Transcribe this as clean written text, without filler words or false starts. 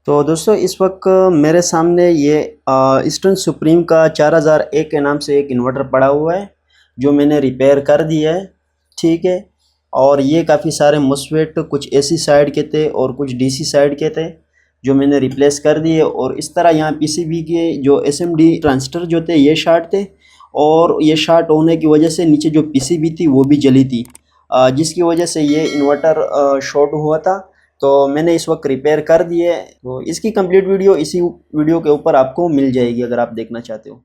तो दोस्तों इस वक्त मेरे सामने ये ईस्टर्न सुप्रीम का 4001 के नाम से एक इन्वर्टर पड़ा हुआ है जो मैंने रिपेयर कर दिया है। ठीक है। और ये काफ़ी सारे मुस्फेट कुछ एसी साइड के थे और कुछ डीसी साइड के थे जो मैंने रिप्लेस कर दिए। और इस तरह यहाँ पीसीबी के जो एसएमडी ट्रांजिस्टर जो थे ये शार्ट थे और ये शार्ट होने की वजह से नीचे जो पीसीबी थी वो भी जली थी, जिसकी वजह से ये इन्वर्टर शॉर्ट हुआ था। तो मैंने इस वक्त रिपेयर कर दिए। तो इसकी कंप्लीट वीडियो इसी वीडियो के ऊपर आपको मिल जाएगी अगर आप देखना चाहते हो।